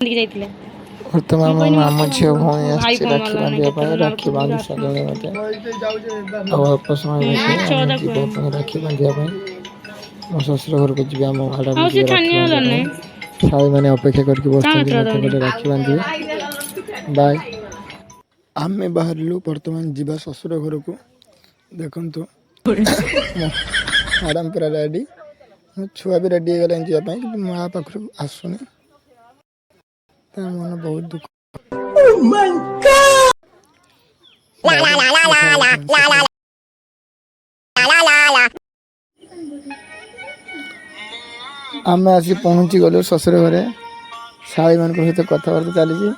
ବର୍ତ୍ତମାନ ମୋ ମାମୁଁ ଝିଅ ଭଉଣୀ ଆସିଛି ରାକ୍ଷୀ ବାନ୍ଧିବା ପାଇଁ। ରାକ୍ଷୀ ବାନ୍ଧି ସାରିଲାଣି ମୋତେ। ଆଉ ଅଳ୍ପ ସମୟ ଭିତରେ ଆମେ ଯିବା ପାଇଁ ରାକ୍ଷୀ ବାନ୍ଧିବା ପାଇଁ। ମୋ ଶ୍ୱଶୁର ଘରକୁ ଯିବେ, ଆମ ମ୍ୟାଡ଼ାମ୍ ଯିବେ ରାକ୍ଷୀ ବାନ୍ଧିବା ପାଇଁ। ଶାଳୀମାନେ ଅପେକ୍ଷା କରିକି ବସିଛନ୍ତି ମୋତେ ଗୋଟେ ରାକ୍ଷୀ ବାନ୍ଧିବେ। ବାଏ। ଆମେ ବାହାରିଲୁ ବର୍ତ୍ତମାନ ଯିବା ଶ୍ୱଶୁର ଘରକୁ। ଦେଖନ୍ତୁ ମ୍ୟାଡ଼ାମ୍ ପୁରା ରେଡ଼ି, ଛୁଆ ବି ରେଡ଼ି ହେଇଗଲାଣି ଯିବା ପାଇଁ, କିନ୍ତୁ ମା ପାଖରୁ ଆସୁନି। ତା ମନ ବହୁତ ଦୁଃଖ। ଆମେ ଆସି ପହଞ୍ଚି ଗଲୁ ଶ୍ୱଶୁର ଘରେ। ଶାଳୀମାନଙ୍କ ସହିତ କଥାବାର୍ତ୍ତା ଚାଲିଛି।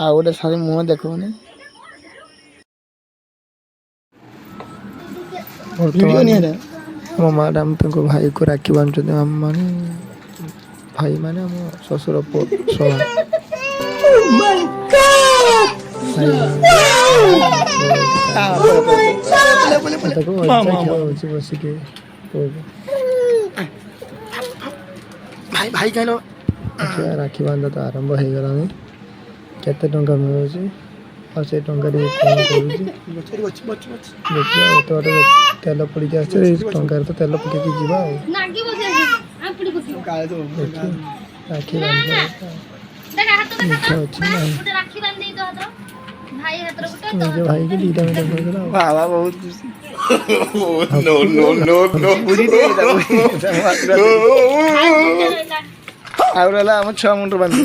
ଆଉ ଗୋଟେ ଶାଳୀ ମୁହଁ ଦେଖଉନି। ମୋ ମ୍ୟାଡ଼ାମ୍ ତାଙ୍କ ଭାଇକୁ ରାକ୍ଷୀ ବାନ୍ଧୁଛନ୍ତି। ଆମମାନେ ଭାଇମାନେ ଆମ ଶ୍ୱଶୁର ପୁଅ ସମାନ। ବସିକି ଭାଇ ଖାଇଲ। ରାକ୍ଷୀ ବାନ୍ଧା ତ ଆରମ୍ଭ ହେଇଗଲାଣି। କେତେ ଟଙ୍କା ମିଳୁଛି ଆଉ ସେ ଟଙ୍କାରେ କ'ଣ କରୁଛି ଦେଖିବା। ଏତେ ବାଟ ତେଲ ପଡ଼ିକି ଆସିছে, ଏଇ ଟଙ୍କାରେ ତ ତେଲ ପକେଇକି ଯିବା ଆଉ। ରାକ୍ଷୀ ବାନ୍ଧିବା ଇଚ୍ଛା ଅଛି ନାହିଁ। ନିଜ ଭାଇକି ଦିଟା ମିଠା ଖୁଆଇଦେଲା। ବାବା ବହୁତ ଖୁସି। ଆଉ ରହିଲା ଆମ ଛୁଆ ମୁଣ୍ଡ ବାନ୍ଧି।